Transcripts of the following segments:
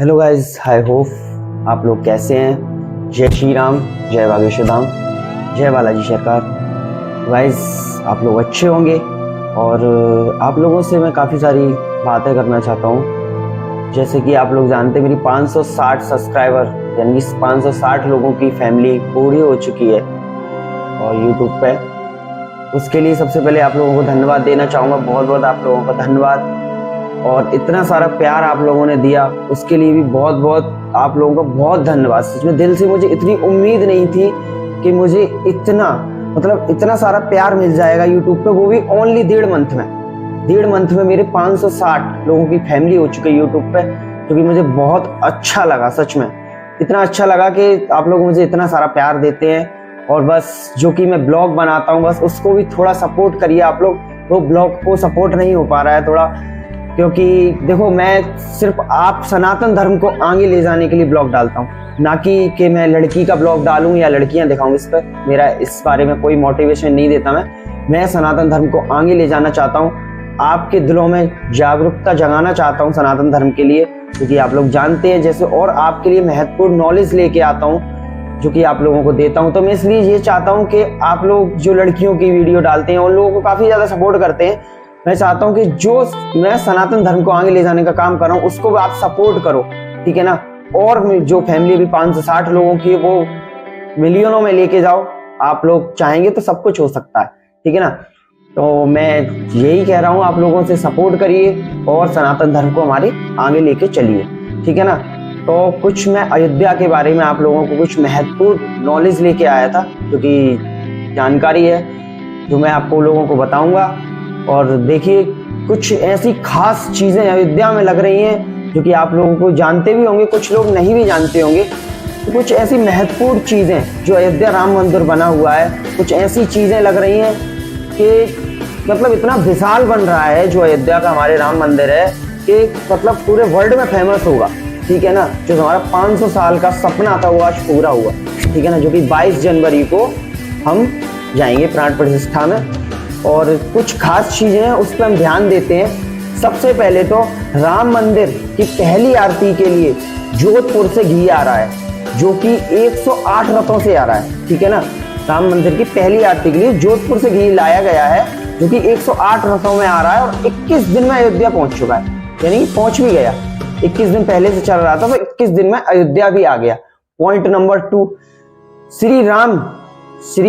Hello guys, I hope आप लोग कैसे हैं। जय श्री राम, जय बागेश्वर धाम, जय बालाजी सरकार। गाइस आप लोग अच्छे होंगे और आप लोगों से मैं काफ़ी सारी बातें करना चाहता हूँ। जैसे कि आप लोग जानते हैं मेरी 560 सब्सक्राइबर यानी 560 लोगों की फैमिली पूरी हो चुकी है और यूट्यूब पे। उसके लिए सबसे पहले आप लोगों को धन्यवाद देना चाहूँगा, बहुत बहुत आप लोगों का धन्यवाद। और इतना सारा प्यार आप लोगों ने दिया उसके लिए भी बहुत बहुत आप लोगों का बहुत धन्यवाद। सच में दिल से मुझे इतनी उम्मीद नहीं थी कि मुझे इतना सारा प्यार मिल जाएगा यूट्यूब पे, वो भी ओनली 1.5 मंथ में मेरे 560 लोगों की फैमिली हो चुकी है यूट्यूब पे, जो कि मुझे बहुत अच्छा लगा। सच में इतना अच्छा लगा कि आप लोग मुझे इतना सारा प्यार देते हैं। और बस जो कि मैं ब्लॉग बनाता हूँ बस उसको भी थोड़ा सपोर्ट करिए आप लोग। वो ब्लॉग को सपोर्ट नहीं हो पा रहा है थोड़ा, क्योंकि देखो मैं सिर्फ आप सनातन धर्म को आगे ले जाने के लिए ब्लॉग डालता हूँ, ना कि मैं लड़की का ब्लॉग डालूं या लड़कियां दिखाऊं। इस पर मेरा इस बारे में कोई मोटिवेशन नहीं देता। मैं सनातन धर्म को आगे ले जाना चाहता हूँ, आपके दिलों में जागरूकता जगाना चाहता हूँ सनातन धर्म के लिए, क्योंकि आप लोग जानते हैं जैसे, और आपके लिए महत्वपूर्ण नॉलेज लेके आता हूँ जो कि आप लोगों को देता हूँ। तो मैं इसलिए ये चाहता हूँ कि आप लोग जो लड़कियों की वीडियो डालते हैं उन लोगों को काफ़ी ज़्यादा सपोर्ट करते हैं। मैं चाहता हूं कि जो मैं सनातन धर्म को आगे ले जाने का काम कर रहा हूं उसको भी आप सपोर्ट करो, ठीक है ना। और जो फैमिली भी 560 लोगों की है वो मिलियनों में लेके जाओ। आप लोग चाहेंगे तो सब कुछ हो सकता है, ठीक है ना। तो मैं यही कह रहा हूं, आप लोगों से सपोर्ट करिए और सनातन धर्म को हमारे आगे लेके चलिए, ठीक है ना। तो कुछ मैं अयोध्या के बारे में आप लोगों को कुछ महत्वपूर्ण नॉलेज लेके आया था, क्योंकि जानकारी है जो मैं आपको लोगों को बताऊंगा। और देखिए कुछ ऐसी खास चीजें अयोध्या में लग रही हैं जो कि आप लोगों को जानते भी होंगे, कुछ लोग नहीं भी जानते होंगे। तो कुछ ऐसी महत्वपूर्ण चीजें जो अयोध्या राम मंदिर बना हुआ है, कुछ ऐसी चीजें लग रही हैं कि मतलब इतना विशाल बन रहा है जो अयोध्या का हमारे राम मंदिर है कि मतलब पूरे वर्ल्ड में फेमस होगा, ठीक है ना। जो हमारा 500 साल का सपना था वो आज पूरा हुआ, ठीक है ना, जो कि 22 जनवरी को हम जाएंगे प्राण प्रतिष्ठा में। और कुछ खास चीजें हैं उस पर हम ध्यान देते हैं। सबसे पहले तो राम मंदिर की पहली आरती के लिए जोधपुर से घी आ रहा है, जो कि 108 रथों से आ रहा है, ठीक है ना। राम मंदिर की पहली आरती के लिए जोधपुर से घी लाया गया है, जो कि 108 रथों में आ रहा है और 21 दिन में अयोध्या पहुंच चुका है, यानी पहुंच भी गया। 21 दिन पहले से चल रहा था तो 21 दिन में अयोध्या भी आ गया। पॉइंट नंबर 2, श्री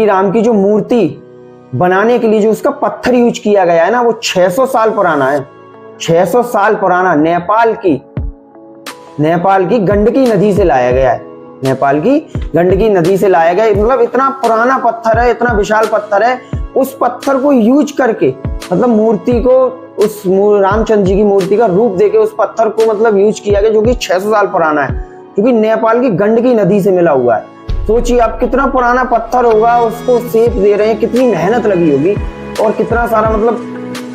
राम की जो मूर्ति बनाने के लिए जो उसका पत्थर यूज किया गया है ना, वो 600 साल पुराना है। 600 साल पुराना नेपाल की गंडकी नदी से लाया गया है। नेपाल की गंडकी नदी से लाया गया, मतलब इतना पुराना पत्थर है, इतना विशाल पत्थर है। उस पत्थर को यूज करके मतलब मूर्ति को, उस रामचंद्र जी की मूर्ति का रूप देके उस पत्थर को मतलब यूज किया गया, जो कि 600 साल पुराना है, जो कि नेपाल की गंडकी नदी से मिला हुआ है। सोचिए आप कितना पुराना पत्थर होगा, उसको शेप दे रहे हैं, कितनी मेहनत लगी होगी और कितना सारा मतलब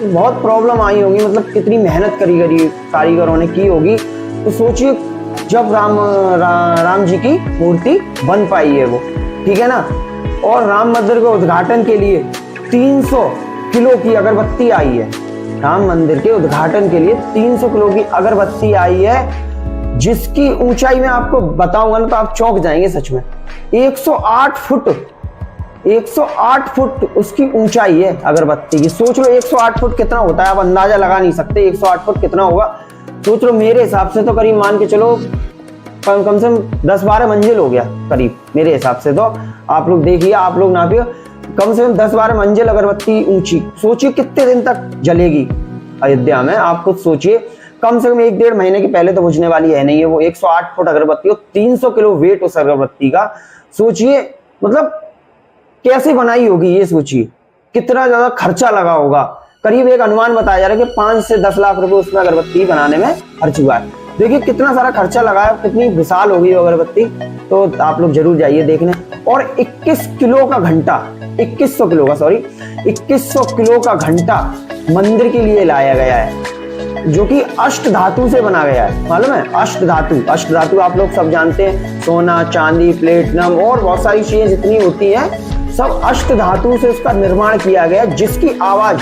बहुत प्रॉब्लम आई होगी, मतलब कितनी मेहनत करी कारीगरों ने की होगी। तो सोचिए जब राम जी की मूर्ति बन पाई है वो, ठीक है ना। और राम मंदिर के उद्घाटन के लिए 300 किलो की अगरबत्ती आई है। राम मंदिर के उद्घाटन के लिए 300 किलो की अगरबत्ती आई है, जिसकी ऊंचाई में आपको बताऊंगा ना तो आप चौंक जाएंगे सच में। 108 फुट उसकी ऊंचाई है अगरबत्ती की। सोच लो 108 फुट कितना होता है, आप अंदाजा लगा नहीं सकते 108 फुट कितना होगा। सोच लो मेरे हिसाब से तो करीब मान के चलो कम से कम 10-12 मंजिल हो गया करीब, मेरे हिसाब से। तो आप लोग देखिए, आप लोग नापिए, कम से कम 10-12 मंजिल अगरबत्ती ऊंची। सोचिए कितने दिन तक जलेगी अयोध्या में, आप खुद सोचिए। कम से कम 1-1.5 महीने के पहले तो बुझने वाली है नहीं है वो 108 फुट अगरबत्ती और 300 किलो वेट उस अगरबत्ती का। सोचिए मतलब कैसे बनाई होगी, ये सोचिए कितना ज्यादा खर्चा लगा होगा। करीब एक अनुमान बताया जा रहा है कि 5 से 10 लाख रुपए उसमें अगरबत्ती बनाने में खर्च हुआ है। देखिए कितना सारा खर्चा लगा है, कितनी विशाल होगी वो अगरबत्ती। तो आप लोग जरूर जाइए देखने। और 21 किलो का घंटा, 2100 किलो का घंटा मंदिर के लिए लाया गया है, जो कि अष्ट धातु से बना गया है। मालूम है अष्ट धातु आप लोग सब जानते हैं, सोना, चांदी, प्लेटिनम और बहुत सारी चीजें जितनी होती हैं सब अष्ट धातु से उसका निर्माण किया गया, जिसकी आवाज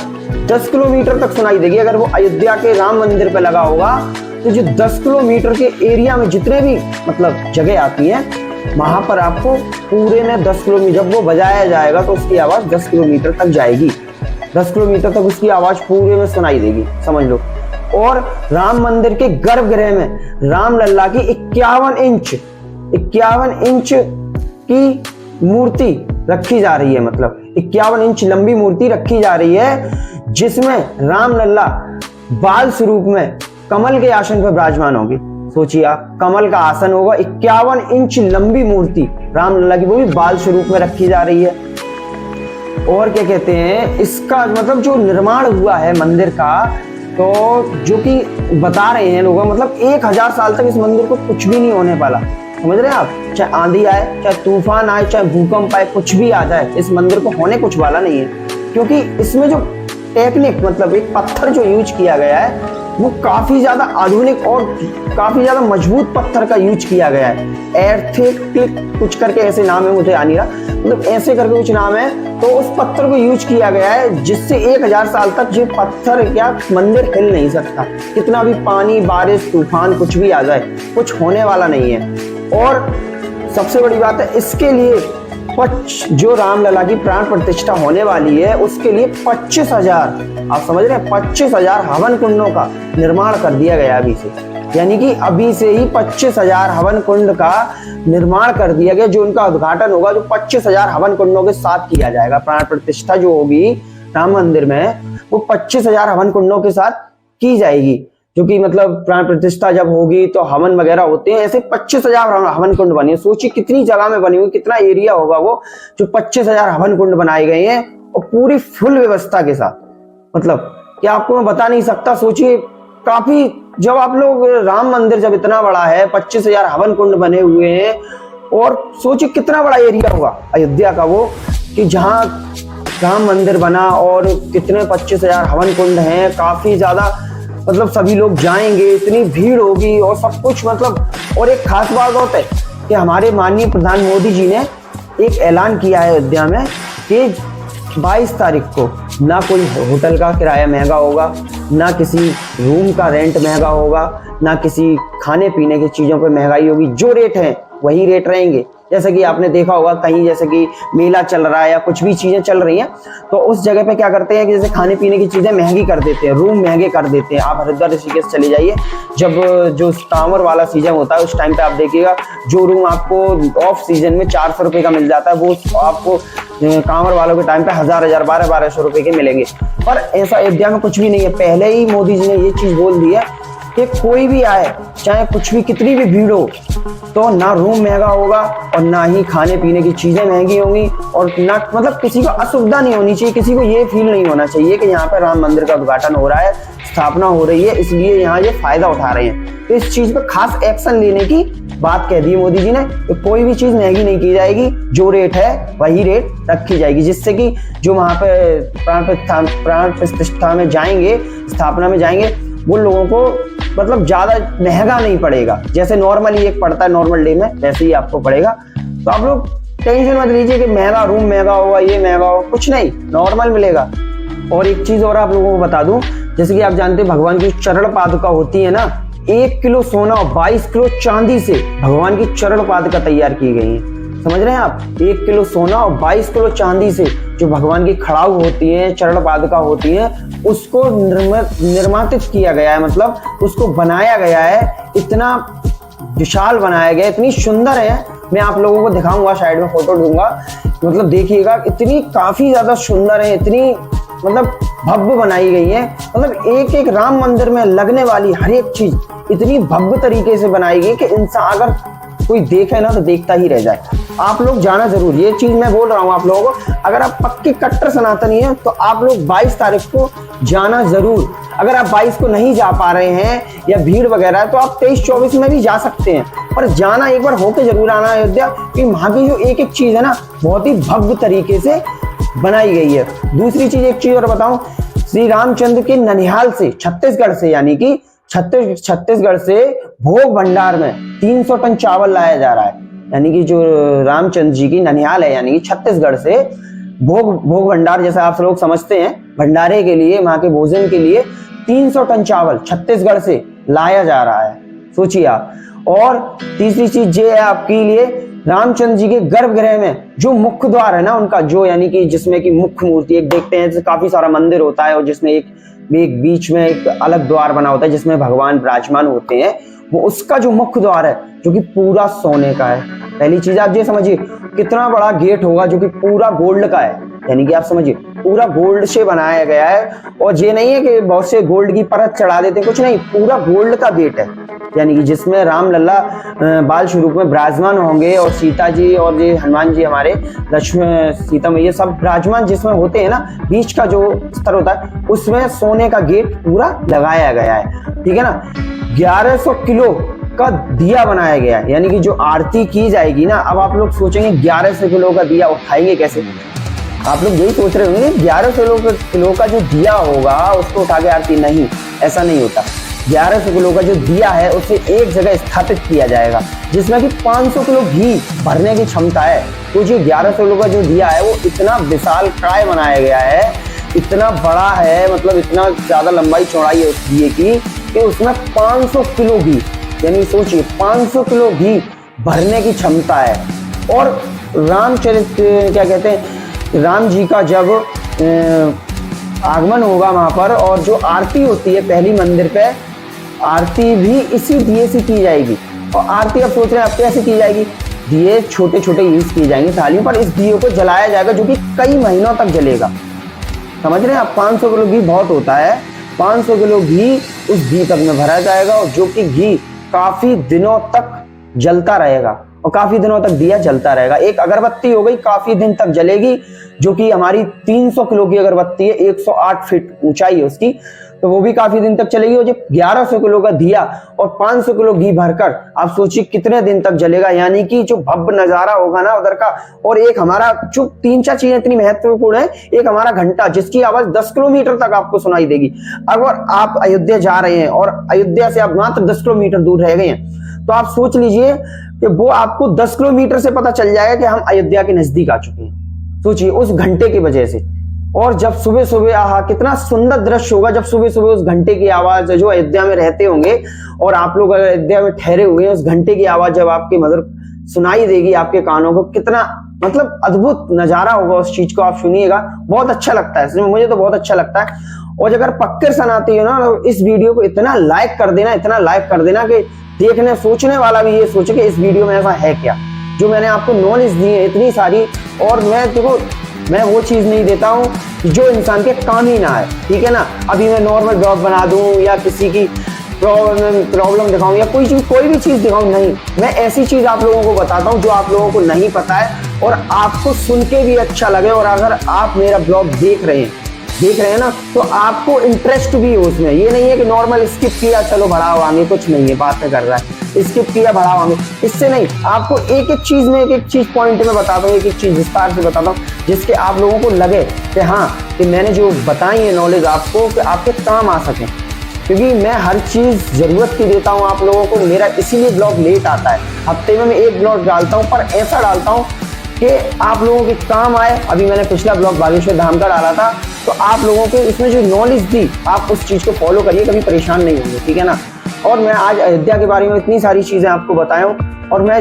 10 किलोमीटर तक सुनाई देगी। अगर वो अयोध्या के राम मंदिर पे लगा होगा तो जो 10 किलोमीटर के एरिया में जितने भी मतलब जगह आती हैं, वहां पर आपको पूरे में 10 किलोमीटर, जब वो बजाया जाएगा तो उसकी आवाज 10 किलोमीटर तक जाएगी, 10 किलोमीटर तक उसकी आवाज पूरे में सुनाई देगी, समझ लो। और राम मंदिर के गर्भगृह में राम लल्ला की 51 इंच की मूर्ति रखी जा रही है, मतलब 51 इंच लंबी मूर्ति रखी जा रही है, जिसमें राम लल्ला बाल स्वरूप में कमल के आसन पर विराजमान होंगे। सोचिए आप, कमल का आसन होगा, 51 इंच लंबी मूर्ति राम लल्ला की, वो भी बाल स्वरूप में रखी जा रही है। और क्या कहते हैं, इसका मतलब जो निर्माण हुआ है मंदिर का, तो जो कि बता रहे हैं लोग, मतलब 1000 साल तक इस मंदिर को कुछ भी नहीं होने वाला, समझ रहे हैं आप। चाहे आंधी आए, चाहे तूफान आए, चाहे भूकंप आए, कुछ भी आ जाए, इस मंदिर को होने कुछ वाला नहीं है, क्योंकि इसमें जो टेक्निक, मतलब एक पत्थर जो यूज किया गया है वो काफी ज्यादा आधुनिक और काफी ज्यादा मजबूत पत्थर का यूज किया गया है। एर्थेक्लिक कुछ करके ऐसे नाम है, मुझे आ नहीं रहा, मतलब ऐसे करके कुछ नाम है। तो उस पत्थर को यूज किया गया है, जिससे 1000 साल तक ये पत्थर क्या मंदिर हिल नहीं सकता, कितना भी पानी, बारिश, तूफान कुछ भी आ जाए, कुछ होने वाला नहीं है। और सबसे बड़ी बात है, इसके लिए जो राम लला की प्राण प्रतिष्ठा होने वाली है, उसके लिए 25,000, आप समझ रहे हैं, 25,000 हवन कुंडों का निर्माण कर दिया गया अभी से, यानी कि अभी से ही 25,000 हवन कुंड का निर्माण कर दिया गया, जो उनका उद्घाटन होगा, जो 25,000 हवन कुंडों के साथ किया जाएगा। प्राण प्रतिष्ठा जो होगी राम मंदिर में, वो 25,000 हवन कुंडों के साथ की जाएगी, जो कि मतलब प्राण प्रतिष्ठा जब होगी तो हवन वगैरह होते हैं, ऐसे 25,000 हवन कुंड बने। सोचिए कितनी जगह में बनी हुई, कितना एरिया होगा वो, जो 25,000 हवन कुंड बनाए गए हैं, और पूरी फुल व्यवस्था के साथ, मतलब क्या आपको मैं बता नहीं सकता। सोचिए काफी, जब आप लोग राम मंदिर जब इतना बड़ा है, 25,000 हवन कुंड बने हुए हैं, और सोचिए कितना बड़ा एरिया होगा अयोध्या का वो, कि जहाँ राम मंदिर बना, और कितने 25,000 हवन कुंड हैं, काफी ज्यादा, मतलब सभी लोग जाएंगे, इतनी भीड़ होगी और सब कुछ, मतलब। और एक खास बात और है कि हमारे माननीय प्रधान मोदी जी ने एक ऐलान किया है अयोध्या में कि 22 तारीख को ना कोई होटल का किराया महंगा होगा, ना किसी रूम का रेंट महंगा होगा, ना किसी खाने पीने की चीजों पर महंगाई होगी। जो रेट है वही रेट रहेंगे। जैसे कि आपने देखा होगा कहीं, जैसे कि मेला चल रहा है या कुछ भी चीजें चल रही हैं, तो उस जगह पे क्या करते हैं कि जैसे खाने पीने की चीजें महंगी कर देते हैं, रूम महंगे कर देते हैं। आप हरिद्वार ऋषिकेश चले जाइए, जब जो टावर वाला सीजन होता है उस टाइम पे आप देखिएगा, जो रूम आपको ऑफ सीजन में 400 रुपए का मिल जाता है, वो आपको कांवर वालों के टाइम पे 1000 1200 रुपए के मिलेंगे। पर ऐसा अयोध्या में कुछ भी नहीं है। पहले ही मोदी जी ने ये चीज बोल दी है कि कोई भी आए, चाहे कुछ भी, कितनी भी भीड़ हो, तो ना रूम महंगा होगा और ना ही खाने पीने की चीजें महंगी होंगी, और ना, मतलब किसी को असुविधा नहीं होनी चाहिए, किसी को ये फील नहीं होना चाहिए कि यहाँ पर राम मंदिर का उद्घाटन हो रहा है, स्थापना हो रही है, इसलिए यहाँ ये फायदा उठा रहे हैं। तो इस चीज पर खास एक्शन लेने की बात कह दी है मोदी जी ने। तो कोई भी चीज महंगी नहीं की जाएगी, जो रेट है वही रेट रखी जाएगी, जिससे कि जो वहां पे प्राण प्रतिष्ठा में जाएंगे, स्थापना में जाएंगे, वो लोगों को मतलब ज्यादा महंगा नहीं पड़ेगा। जैसे नॉर्मली एक पड़ता है नॉर्मल डे में, वैसे ही आपको पड़ेगा। तो आप लोग टेंशन मत लीजिए कि महंगा रूम महंगा होगा, ये महंगा होगा, कुछ नहीं, नॉर्मल मिलेगा। और एक चीज और आप लोगों को बता दूं, जैसे कि आप जानते हैं भगवान की चरण पादुका होती है ना, 1 किलो सोना और 22 किलो चांदी से भगवान की चरण पादुका तैयार की गई है। समझ रहे हैं आप, 1 किलो सोना और 22 किलो चांदी से जो भगवान की खड़ाऊ होती है, चरण पादुका होती है, उसको निर्मातित किया गया है, मतलब उसको बनाया गया है, इतना विशाल बनाया गया, इतनी सुंदर है। मैं आप लोगों को दिखाऊंगा, साइड में फोटो दूंगा, मतलब देखिएगा, इतनी काफी ज्यादा सुंदर है, इतनी मतलब भव्य बनाई गई है। मतलब एक एक राम मंदिर में लगने वाली हर एक चीज इतनी भव्य तरीके से बनाई गई कि इंसान अगर कोई देखे ना तो देखता ही रह जाए। आप लोग जाना जरूर, ये चीज मैं बोल रहा हूँ आप लोगों को। अगर आप पक्के कट्टर सनातनी हैं तो आप लोग 22 तारीख को जाना जरूर। अगर आप 22 को नहीं जा पा रहे हैं या भीड़ वगैरह है, तो आप 23-24 में भी जा सकते हैं, पर जाना एक बार होके जरूर आना अयोध्या, क्योंकि वहां की जो एक एक चीज है ना, बहुत ही भव्य तरीके से बनाई गई है। दूसरी चीज, एक चीज और बताऊं, श्री रामचंद्र के ननिहाल से, छत्तीसगढ़ से, यानी कि छत्तीसगढ़ से भोग भंडार में 300 टन चावल लाया जा रहा है। यानी कि जो रामचंद्र जी की ननिहाल है, यानी कि छत्तीसगढ़ से भोग भंडार, जैसा आप लोग समझते हैं, भंडारे के लिए, वहां के भोजन के लिए 300 टन चावल छत्तीसगढ़ से लाया जा रहा है, सोचिए आप। और तीसरी चीज ये है आपके लिए, रामचंद्र जी के गर्भगृह में जो मुख्य द्वार है ना उनका, जो यानी कि जिसमें कि मुख्य मूर्ति एक देखते हैं, जैसे काफी सारा मंदिर होता है और जिसमें एक बीच में एक अलग द्वार बना होता है जिसमें भगवान विराजमान होते हैं, वो उसका जो मुख्य द्वार है जो कि पूरा सोने का है। पहली चीज आप ये समझिए कितना बड़ा गेट होगा जो कि पूरा गोल्ड का है, यानी कि आप समझिए पूरा गोल्ड से बनाया गया है। और ये नहीं है कि बहुत से गोल्ड की परत चढ़ा देते, कुछ नहीं, पूरा गोल्ड का गेट है, यानी कि जिसमें राम लल्ला बाल स्वरूप में विराजमान होंगे और सीता जी और ये हनुमान जी हमारे लक्ष्मण सीता में ये सब विराजमान जिसमें होते हैं ना, बीच का जो स्तर होता है उसमें सोने का गेट पूरा लगाया गया है, ठीक है ना। 1100 किलो का दिया बनाया गया है, यानी कि जो आरती की जाएगी ना, अब आप लोग सोचेंगे 1100 किलो का दिया उठाएंगे कैसे, आप लोग यही सोच रहे होंगे 1100 किलो का जो दिया होगा उसको उठा के आरती, नहीं, ऐसा नहीं होता। 1100 किलो का जो दिया है उसे एक जगह स्थापित किया जाएगा जिसमें कि 500 किलो घी भरने की क्षमता है। तो जो 1100 किलो का जो दिया है वो इतना विशाल काय बनाया गया है, इतना बड़ा है, मतलब इतना ज्यादा लंबाई चौड़ाई है उस दिए की कि उसमें 500 किलो घी, यानी सोचिए 500 किलो घी भरने की क्षमता है। और रामचरित्र क्या कहते हैं, राम जी का जब आगमन होगा वहां पर और जो आरती होती है पहली मंदिर पे, आरती भी इसी दिए से की जाएगी। और आरती अब सोच रहे हैं अब कैसे की जाएगी, दिए छोटे छोटे यूज किए जाएंगे थालियों पर, इस दिए को जलाया जाएगा जो कि कई महीनों तक जलेगा, समझ रहे हैं आप। 500 किलो घी बहुत होता है, 500 किलो घी उस घी तक में भरा जाएगा और जो कि घी काफी दिनों तक जलता रहेगा और काफी दिनों तक दिया जलता रहेगा। एक अगरबत्ती हो गई काफी दिन तक जलेगी जो कि हमारी 300 किलो की अगरबत्ती है, 108 फीट ऊंचाई है उसकी, तो वो भी काफी दिन तक चलेगी। और जो 1100 किलो का दिया और 500 किलो घी भरकर आप सोचिए कितने दिन तक जलेगा, यानी कि जो भव्य नजारा होगा ना उधर का। और एक हमारा जो 3-4 चीजें इतनी महत्वपूर्ण है, एक हमारा घंटा जिसकी आवाज 10 किलोमीटर तक आपको सुनाई देगी। अगर आप अयोध्या जा रहे हैं और अयोध्या से आप मात्र 10 किलोमीटर दूर रह गए हैं तो आप सोच लीजिए कि वो आपको 10 किलोमीटर से पता चल जाएगा कि हम अयोध्या के नजदीक आ चुके हैं, सोचिए उस घंटे की वजह से। और जब सुबह सुबह आहा कितना सुंदर दृश्य होगा जब सुबह सुबह उस घंटे की आवाज, जो अयोध्या में रहते होंगे और आप लोग अयोध्या में ठहरे हुए हैं, उस घंटे की आवाज जब आपकी मधुर सुनाई देगी आपके कानों को, कितना मतलब अद्भुत नजारा होगा, उस चीज को आप सुनिएगा, बहुत अच्छा लगता है, मुझे तो बहुत अच्छा लगता है। और अगर पक्के सन आती है ना तो इस वीडियो को इतना लाइक कर देना, इतना लाइक कर देना कि देखने सोचने वाला भी ये सोचे कि इस वीडियो में ऐसा है क्या, जो मैंने आपको नॉलेज दी है इतनी सारी। और मैं देखो मैं वो चीज नहीं देता हूँ जो इंसान के काम ही ना है, ठीक है ना। अभी मैं नॉर्मल ब्लॉग बना दूं या किसी की प्रॉब्लम दिखाऊं या कोई भी चीज दिखाऊं, नहीं, मैं ऐसी चीज आप लोगों को बताता हूं जो आप लोगों को नहीं पता है और आपको सुन के भी अच्छा लगे। और अगर आप मेरा ब्लॉग देख रहे हैं ना तो आपको इंटरेस्ट भी हो उसमें, ये नहीं है कि नॉर्मल स्किप किया चलो बढ़ाओ आगे, कुछ नहीं है, बातें कर रहा है स्किप किया बढ़ाओ आगे, इससे नहीं। आपको एक एक चीज में एक एक चीज पॉइंट में बताता हूँ, एक एक चीज विस्तार से बताता हूँ जिसके आप लोगों को लगे कि हाँ कि मैंने जो बताई है नॉलेज आपको कि आपके काम आ सके, क्योंकि मैं हर चीज जरूरत की देता हूँ आप लोगों को। मेरा इसीलिए ब्लॉग लेट आता है, हफ्ते में मैं एक ब्लॉग डालता हूँ, पर ऐसा डालता हूँ कि आप लोगों के काम आए। अभी मैंने पिछला ब्लॉग बागेश्वर धाम का डाला था, तो आप लोगों को इसमें जो नॉलेज दी आप उस चीज को फॉलो करिए, कभी परेशान नहीं होंगे, ठीक है ना। और मैं आज अयोध्या के बारे में इतनी सारी चीजें आपको बताया हूँ और मैं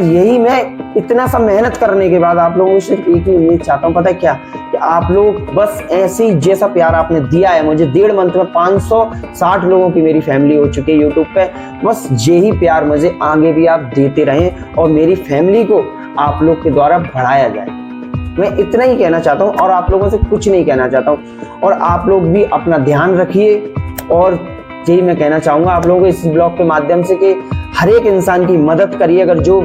इतना सब मेहनत करने के बाद आप लोगों को सिर्फ एक ही उम्मीद चाहता हूँ, पता है क्या, कि आप लोग बस ऐसे ही जैसा प्यार आपने दिया है मुझे, 1.5 मंथ में 560 लोगों की मेरी फैमिली हो चुकी है यूट्यूब पे, बस यही प्यार मुझे आगे भी आप देते रहें और मेरी फैमिली को आप लोग के द्वारा बढ़ाया जाए। मैं इतना ही कहना चाहता हूँ और आप लोगों से कुछ नहीं कहना चाहता हूँ। और आप लोग भी अपना ध्यान रखिए और यही मैं कहना चाहूंगा आप लोगों को इस ब्लॉग के माध्यम से कि हर एक इंसान की मदद करिए। अगर जो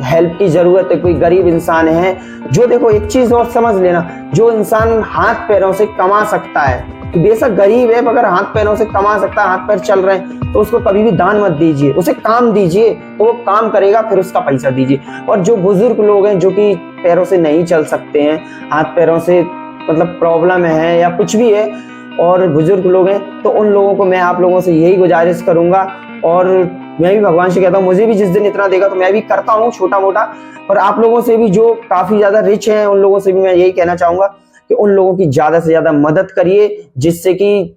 हेल्प की जरूरत है, कोई गरीब इंसान है, जो देखो एक चीज और समझ लेना, जो इंसान हाथ पैरों से कमा सकता है, बेशक गरीब है मगर हाथ पैरों से कमा सकता है, हाथ पैर चल रहे हैं, तो उसको कभी भी दान मत दीजिए, उसे काम दीजिए, तो वो काम करेगा फिर उसका पैसा दीजिए। और जो बुजुर्ग लोग हैं जो कि पैरों से नहीं चल सकते हैं, हाथ पैरों से मतलब प्रॉब्लम है या कुछ भी है और बुजुर्ग लोग हैं, तो उन लोगों को मैं आप लोगों से यही गुजारिश करूंगा। और मैं भी भगवान से कहता हूँ मुझे भी जिस दिन इतना देगा तो मैं भी करता हूँ छोटा मोटा। और आप लोगों से भी जो काफी ज्यादा रिच हैं उन लोगों से भी मैं यही कहना चाहूंगा कि उन लोगों की ज्यादा से ज्यादा मदद करिए, जिससे कि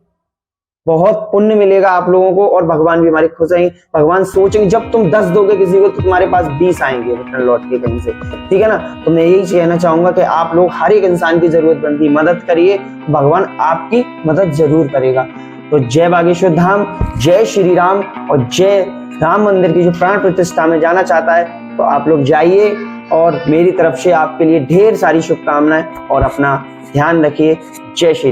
बहुत पुण्य मिलेगा आप लोगों को और भगवान भी हमारे खुश रहेंगे। भगवान सोचेंगे जब तुम 10 दोगे किसी को तो तुम्हारे पास 20 आएंगे रिटर्न लौट के कहीं से, ठीक है ना। तो मैं यही कहना चाहूंगा कि आप लोग हर एक इंसान की जरूरतमंद की मदद करिए, भगवान आपकी मदद जरूर करेगा। तो जय बागेश्वर धाम, जय श्री राम और जय राम मंदिर की जो प्राण प्रतिष्ठा में जाना चाहता है तो आप लोग जाइए और मेरी तरफ से आपके लिए ढेर सारी शुभकामनाएं और अपना ध्यान रखिए। जय श्री